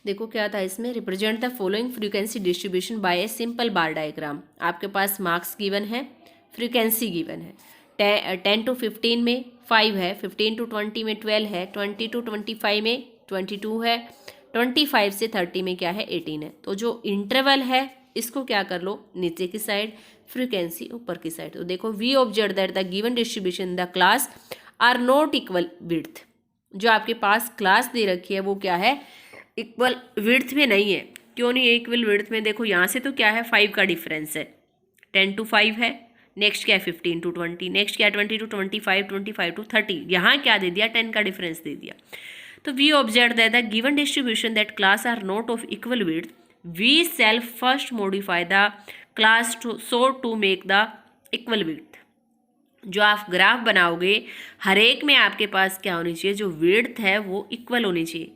देखो क्या था इसमें, represent the following frequency distribution by a simple bar diagram. आपके पास मार्क्स गिवन है, फ्रीक्वेंसी गिवन है। 10 to 15 में 5 है, 15 to 20 में 12 है, 20 to 25 में 22 है, 25 से 30 में क्या है 18 है। तो जो इंटरवल है इसको क्या कर लो नीचे की साइड, फ्रीक्वेंसी ऊपर की साइड। तो देखो we observe that the given distribution the class are not equal width. जो आपके पास क्लास दे रखी है वो क्या है, इक्वल विड्थ में नहीं है। क्यों नहीं है इक्वल विड्थ में, देखो यहाँ से तो क्या है 5 का डिफरेंस है, 10 to 5 है, नेक्स्ट क्या है 15 to 20, नेक्स्ट क्या है 20 to 25, 25 to 30, यहाँ क्या दे दिया 10 का डिफरेंस दे दिया। तो we observe that the given distribution that class are not of equal width, we shall first modify the class so to make the equal width. जो आप ग्राफ बनाओगे हर एक में आपके पास क्या होनी चाहिए, जो विड्थ है वो इक्वल होनी चाहिए।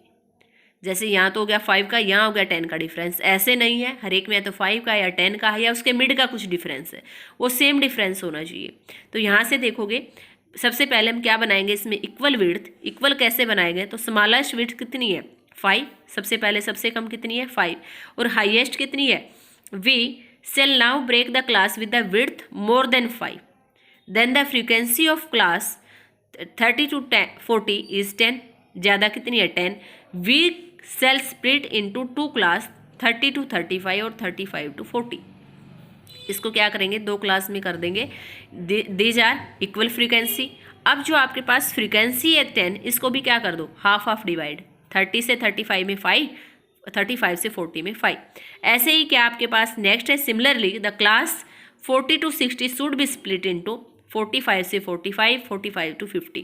जैसे यहाँ तो हो गया 5 का, यहाँ हो गया 10 का डिफरेंस, ऐसे नहीं है हर एक में, या तो 5 का या 10 का है या उसके मिड का कुछ डिफरेंस है, वो सेम डिफरेंस होना चाहिए। तो यहाँ से देखोगे सबसे पहले हम क्या बनाएंगे इसमें, इक्वल विड्थ। इक्वल कैसे बनाएंगे, तो स्मॉलेस्ट विड्थ कितनी है 5, सबसे पहले सबसे कम कितनी है 5, और हाईएस्ट कितनी है। We shall now break the class with the width more than 5, then the frequency of class 30 to 40 is 10, ज़्यादा कितनी है 10। we shall split into 2 class 30 to 35 और 35 to 40। इसको क्या करेंगे, 2 क्लास में कर देंगे, दीज आर इक्वल फ्रीक्वेंसी। अब जो आपके पास फ्रीक्वेंसी है 10, इसको भी क्या कर दो हाफ हाफ डिवाइड, 30 से 35 में 5, 35 से 40 में 5। ऐसे ही क्या आपके पास नेक्स्ट है, similarly the class 40 to 60 should be split into 45 से 45, 45 to 50,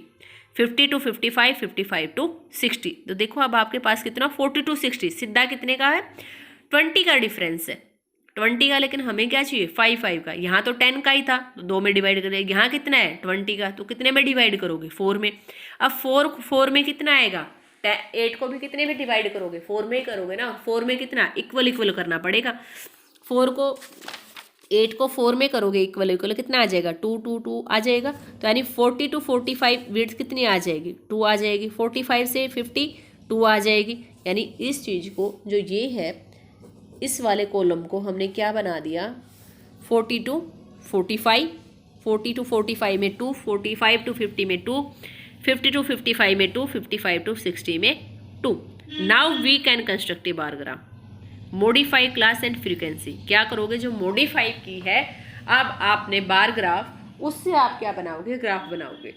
50 to 55, 55 to 60। तो देखो अब आपके पास कितना 40 to 60 सीधा कितने का है 20 का डिफरेंस है, 20 का, लेकिन हमें क्या चाहिए 5 का। यहाँ तो 10 का ही था तो 2 में डिवाइड करेंगे, यहाँ कितना है 20 का, तो कितने में डिवाइड करोगे 4 में। अब 4 में कितना आएगा, 8 को भी कितने में डिवाइड करोगे 4 में ही करोगे ना, 4 में कितना इक्वल इक्वल करना पड़ेगा। 8 को 4 में करोगे इक्वल इक्वल कितना आ जाएगा 2 2 2 आ जाएगा। तो यानी 40 to 45 विड्थ कितनी आ जाएगी 2 आ जाएगी, 45 से 50 2 आ जाएगी। यानी इस चीज़ को जो ये है इस वाले कॉलम को हमने क्या बना दिया 40 to 45, 40 to 45 में 2, 45 to 50 में 2, 50 to 55 में 2, 55 to 60 में 2। Now we can construct a bar graph, modify class and frequency. क्या करोगे, जो मॉडिफाई की है अब आपने बार ग्राफ, उससे आप क्या बनाओगे ग्राफ बनाओगे।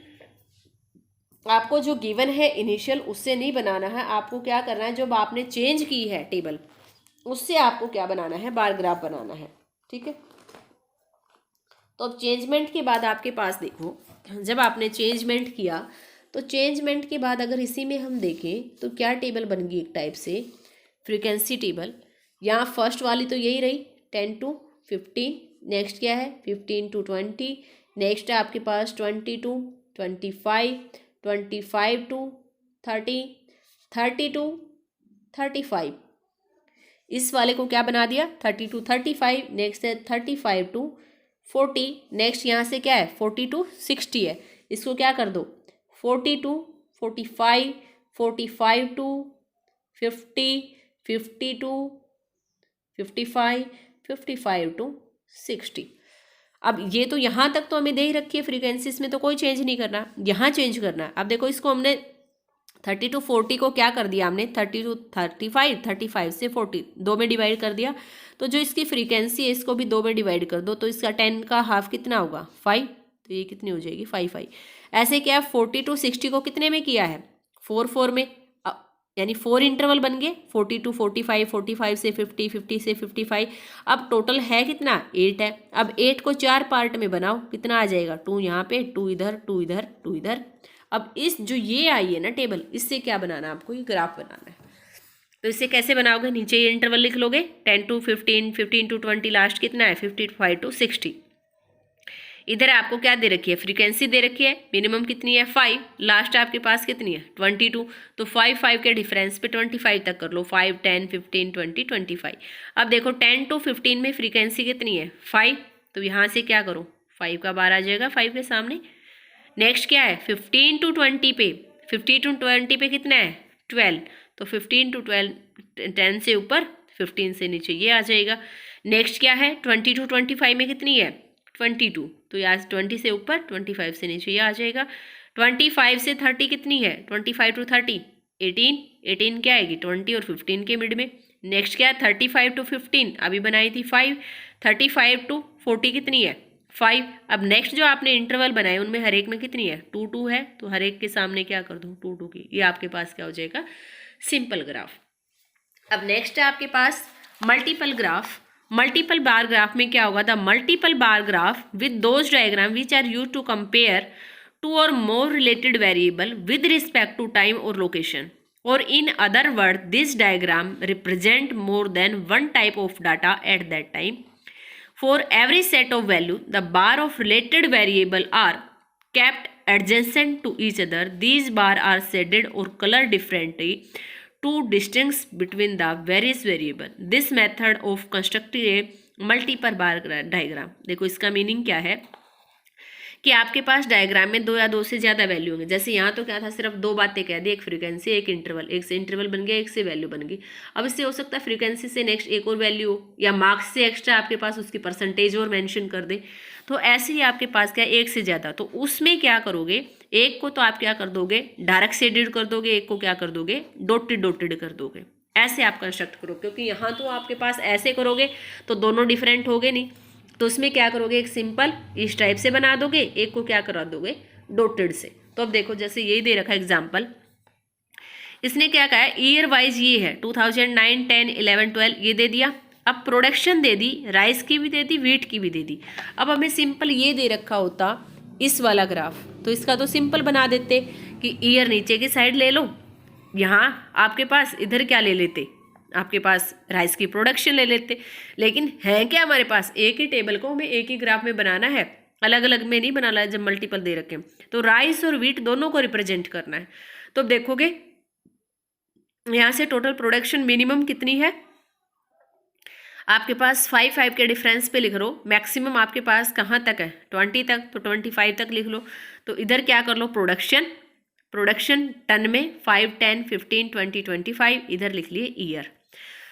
आपको जो गिवन है इनिशियल उससे नहीं बनाना है, आपको क्या करना है, जब आपने चेंज की है टेबल उससे आपको क्या बनाना है बार ग्राफ बनाना है। ठीक है, तो अब चेंजमेंट के बाद आपके पास देखो, जब आपने चेंजमेंट किया तो चेंजमेंट के बाद अगर इसी में हम देखें तो क्या टेबल बन गई एक टाइप से फ्रीक्वेंसी टेबल। यहाँ फर्स्ट वाली तो यही रही 10 to 15, नेक्स्ट क्या है 15 to 20, नेक्स्ट है आपके पास 20 to 25, 25 to 30, 30 to 35। इस वाले को क्या बना दिया 30 to 35, नेक्स्ट है 35 to 40, नेक्स्ट यहाँ से क्या है 40 to 60 है, इसको क्या कर दो 40 to 45, 45 to 50, 50 to 55, 55 to 60। अब ये तो यहाँ तक तो हमें दे ही रखी है फ्रीक्वेंसी, इसमें तो कोई चेंज नहीं करना, यहाँ चेंज करना है। अब देखो इसको हमने 30 to 40 को क्या कर दिया हमने 30 to 35, 35 से 40 2 में डिवाइड कर दिया, तो जो इसकी फ्रीक्वेंसी है इसको भी 2 में डिवाइड कर दो, तो इसका 10 का हाफ कितना होगा 5, तो ये कितनी हो जाएगी 5 5। ऐसे क्या 40 to 60 को कितने में किया है 4 4 में, यानी 4 इंटरवल बन गए 40 to 45, 45 से 50, 50 से 55। अब टोटल है कितना 8 है। अब 8 को 4 पार्ट में बनाओ, कितना आ जाएगा 2 यहाँ पे, 2 इधर, 2 इधर, 2 इधर। अब इस जो ये आई है ना टेबल, इससे क्या बनाना है आपको, ये ग्राफ बनाना है। तो इसे कैसे बनाओगे, नीचे ये इंटरवल लिख लोगे 10 to 15, 15 to 20, लास्ट कितना है 55 to 60। इधर आपको क्या दे रखी है फ्रीक्वेंसी दे रखी है, मिनिमम कितनी है 5, लास्ट आपके पास कितनी है 22। तो 5 5 के डिफरेंस पे 25 तक कर लो, 5 10 15 20 25। अब देखो 10 to 15 में फ्रीक्वेंसी कितनी है 5, तो यहाँ से क्या करो 5 का बार आ जाएगा 5 के सामने। नेक्स्ट क्या है 15 to 20 पे, 15 to 20 पे कितना है 12, तो 15 to 12, 10 से ऊपर 15 से नीचे ये आ जाएगा। नेक्स्ट क्या है, 20 to 25 में कितनी है 22, तो यहाँ 20 से ऊपर 25 से नीचे ये आ जाएगा। 25 से 30 कितनी है 25 to 30 18, 18 क्या आएगी 20 और 15 के मिड में। नेक्स्ट क्या है 35 to 15, अभी बनाई थी 5, 35 to 40 कितनी है 5। अब नेक्स्ट जो आपने इंटरवल बनाए उनमें हर एक में कितनी है 2 2 है, तो हर एक के सामने क्या कर दूँ 2 2 की, ये आपके पास क्या हो जाएगा सिंपल ग्राफ। अब नेक्स्ट है आपके पास multiple graph. Multiple bar graph में क्या होगा, the multiple bar graph with those diagram which are use to compare two और more related variable with respect to time और location, or in other words this diagram represent more than one type of data at that time. For every set of value the bar of related variable are kept adjacent to each other. These bar are shaded or colored differently to distinguish between the various variable. This method of constructing a multiple bar diagram, देखो इसका meaning क्या है कि आपके पास diagram में 2 या 2 से ज़्यादा वैल्यू होंगे। जैसे यहाँ तो क्या था, सिर्फ 2 बातें कह दी, एक फ्रीक्वेंसी एक इंटरवल, एक से इंटरवल बन गया एक से वैल्यू बन गई। अब इससे हो सकता है फ्रीक्वेंसी से नेक्स्ट एक और वैल्यू हो, या मार्क्स से एक्स्ट्रा आपके पास उसकी परसेंटेज और मेंशन कर दे। तो ऐसे ही आपके पास क्या एक से ज़्यादा, तो उसमें क्या करोगे, एक को तो आप क्या कर दोगे डायरेक्ट शेडेड कर दोगे, एक को क्या कर दोगे डॉटेड डॉटेड कर दोगे। ऐसे आप कंस्ट्रक्ट करो, क्योंकि यहाँ तो आपके पास ऐसे करोगे तो दोनों डिफरेंट हो गए नहीं, तो उसमें क्या करोगे एक सिंपल इस टाइप से बना दोगे, एक को क्या करा दोगे डॉटेड से। तो अब देखो जैसे यही दे रखा एग्जांपल, इसने क्या कहा है ईयर वाइज ये है 2009, 10, 11, 12 ये दे दिया। अब प्रोडक्शन दे दी, राइस की भी दे दी, व्हीट की भी दे दी। अब हमें सिंपल ये दे रखा होता इस वाला ग्राफ, तो इसका तो सिंपल बना देते कि ईयर नीचे की साइड ले लो, यहाँ आपके पास इधर क्या ले लेते आपके पास राइस की प्रोडक्शन ले लेते। लेकिन है क्या हमारे पास एक ही टेबल को हमें एक ही ग्राफ में बनाना है, अलग अलग में नहीं बनाना है। जब मल्टीपल दे रखे तो राइस और व्हीट दोनों को रिप्रेजेंट करना है। तो देखोगे यहाँ से टोटल प्रोडक्शन मिनिमम कितनी है आपके पास 5 के डिफरेंस पे लिख लो। मैक्सिमम आपके पास कहाँ तक है 20 तक, तो 25 तक लिख लो। तो इधर क्या कर लो प्रोडक्शन टन में 5, 10, 15, 20, 25, इधर लिख लिए ईयर।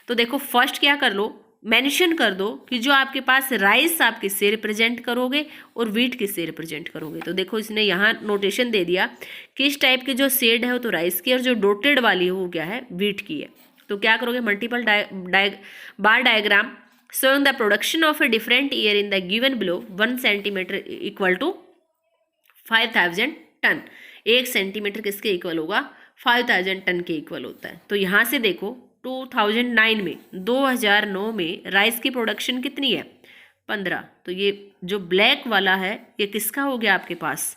तो देखो फर्स्ट क्या कर लो मेंशन कर दो कि जो आपके पास राइस आप किससे रिप्रेजेंट करोगे और व्हीट किससे रिप्रेजेंट करोगे। तो देखो इसने यहाँ नोटेशन दे दिया किस टाइप की जो शेड है वो तो राइस की, और जो डॉटेड वाली है वो क्या है व्हीट की है। तो क्या करोगे multiple bar diagram showing the production of a different year in the given below 1 centimetre equal to 5000 ton. 1 centimetre किसके इक्वल होगा 5000 टन के इक्वल होता है। तो यहाँ से देखो 2009 में राइस की प्रोडक्शन कितनी है 15। तो ये जो ब्लैक वाला है ये किसका हो गया आपके पास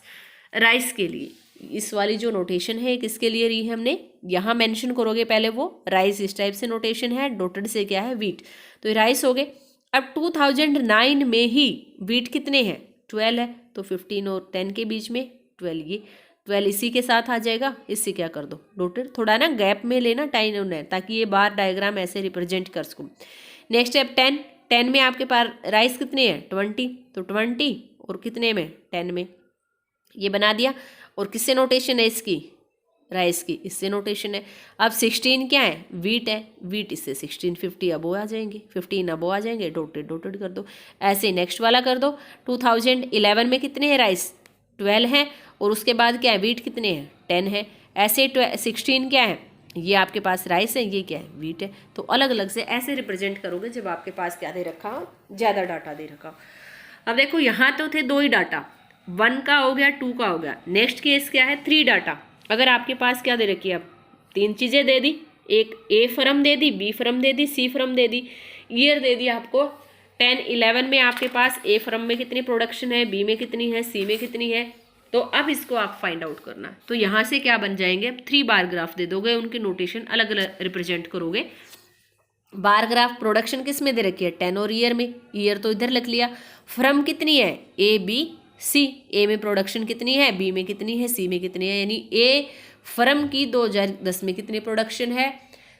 राइस के लिए। इस वाली जो नोटेशन है किसके लिए रही है हमने, यहाँ मेंशन करोगे पहले वो राइस इस टाइप से नोटेशन है, डॉटेड से क्या है व्हीट, तो राइस हो गए। अब 2009 में ही व्हीट कितने हैं 12 है, तो 15 और 10 के बीच में 12, ये 12 इसी के साथ आ जाएगा, इससे क्या कर दो डॉटेड। थोड़ा ना गैप में लेना टाइम उन्हें, ताकि ये बार डायग्राम ऐसे रिप्रेजेंट कर सकूँ। नेक्स्ट है 10 में आपके पास राइस कितने हैं 20, तो 20 और कितने में 10 में, ये बना दिया। और किससे नोटेशन है इसकी राइस की, इससे नोटेशन है। अब 16 क्या है व्हीट है, व्हीट इससे 16, 50 अब आ जाएंगे, 15 अब आ जाएंगे, डॉटेड डॉटेड कर दो। ऐसे नेक्स्ट वाला कर दो 2011 में कितने हैं राइस 12 हैं, और उसके बाद क्या है व्हीट कितने हैं 10 है। ऐसे 16 क्या है ये आपके पास राइस है, ये क्या है व्हीट है। तो अलग अलग से ऐसे रिप्रेजेंट करोगे जब आपके पास क्या दे रखा हो ज़्यादा डाटा दे रखा हो। अब देखो यहाँ तो थे 2 ही डाटा, 1 का हो गया 2 का हो गया। नेक्स्ट केस क्या है 3 डाटा। अगर आपके पास क्या दे रखी है अब 3 चीज़ें दे दी, एक ए फर्म दे दी, बी फर्म दे दी, सी फर्म दे दी, ईयर दे दी आपको 10, 11 में आपके पास ए फर्म में कितनी प्रोडक्शन है, बी में कितनी है, सी में कितनी है। तो अब इसको आप फाइंड आउट करना है। तो यहाँ से क्या बन जाएंगे 3 बार ग्राफ दे दोगे, उनकी नोटेशन अलग अलग रिप्रेजेंट करोगे। बार ग्राफ प्रोडक्शन किस में दे रखी है 10 और ईयर में, ईयर तो इधर लिख लिया। फर्म कितनी है ए बी सी, ए में प्रोडक्शन कितनी है, बी में कितनी है, सी में कितनी है। यानी ए फर्म की 2010 में कितनी प्रोडक्शन है,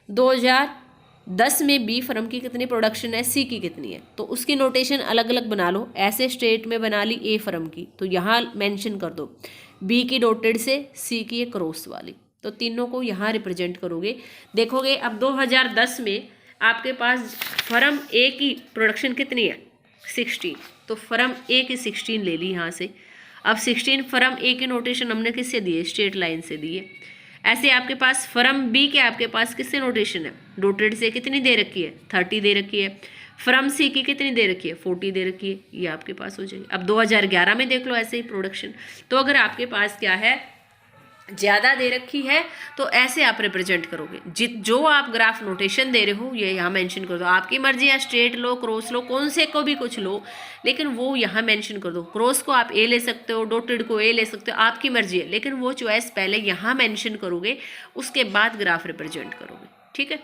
2010 में बी फर्म की कितनी प्रोडक्शन है, सी की कितनी है। तो उसकी नोटेशन अलग अलग बना लो। ऐसे स्टेट में बना ली ए फर्म की, तो यहाँ मेंशन कर दो बी की डॉटेड से, सी की क्रॉस वाली। तो तीनों को यहाँ रिप्रेजेंट करोगे। देखोगे अब 2010 में आपके पास फर्म ए की प्रोडक्शन कितनी है 16, तो फर्म ए की 16 ले ली यहाँ से। अब 16 फर्म ए की नोटेशन हमने किससे दी है, स्ट्रेट लाइन से दी है। ऐसे आपके पास फर्म बी के आपके पास किससे नोटेशन है, डॉटेड से कितनी दे रखी है 30 दे रखी है। फर्म सी की कितनी दे रखी है 40 दे रखी है, ये आपके पास हो जाएगी। अब 2011 में देख लो ऐसे ही प्रोडक्शन, तो अगर आपके पास क्या है ज़्यादा दे रखी है तो ऐसे आप रिप्रेजेंट करोगे। जो आप ग्राफ नोटेशन दे रहे हो ये यहाँ मेंशन कर दो, आपकी मर्जी है स्ट्रेट लो क्रॉस लो कौन से को भी कुछ लो, लेकिन वो यहाँ मेंशन कर दो। क्रॉस को आप ए ले सकते हो, डॉटेड को ए ले सकते हो, आपकी मर्जी है, लेकिन वो चॉइस पहले यहाँ मेंशन करोगे उसके बाद ग्राफ रिप्रेजेंट करोगे। ठीक है।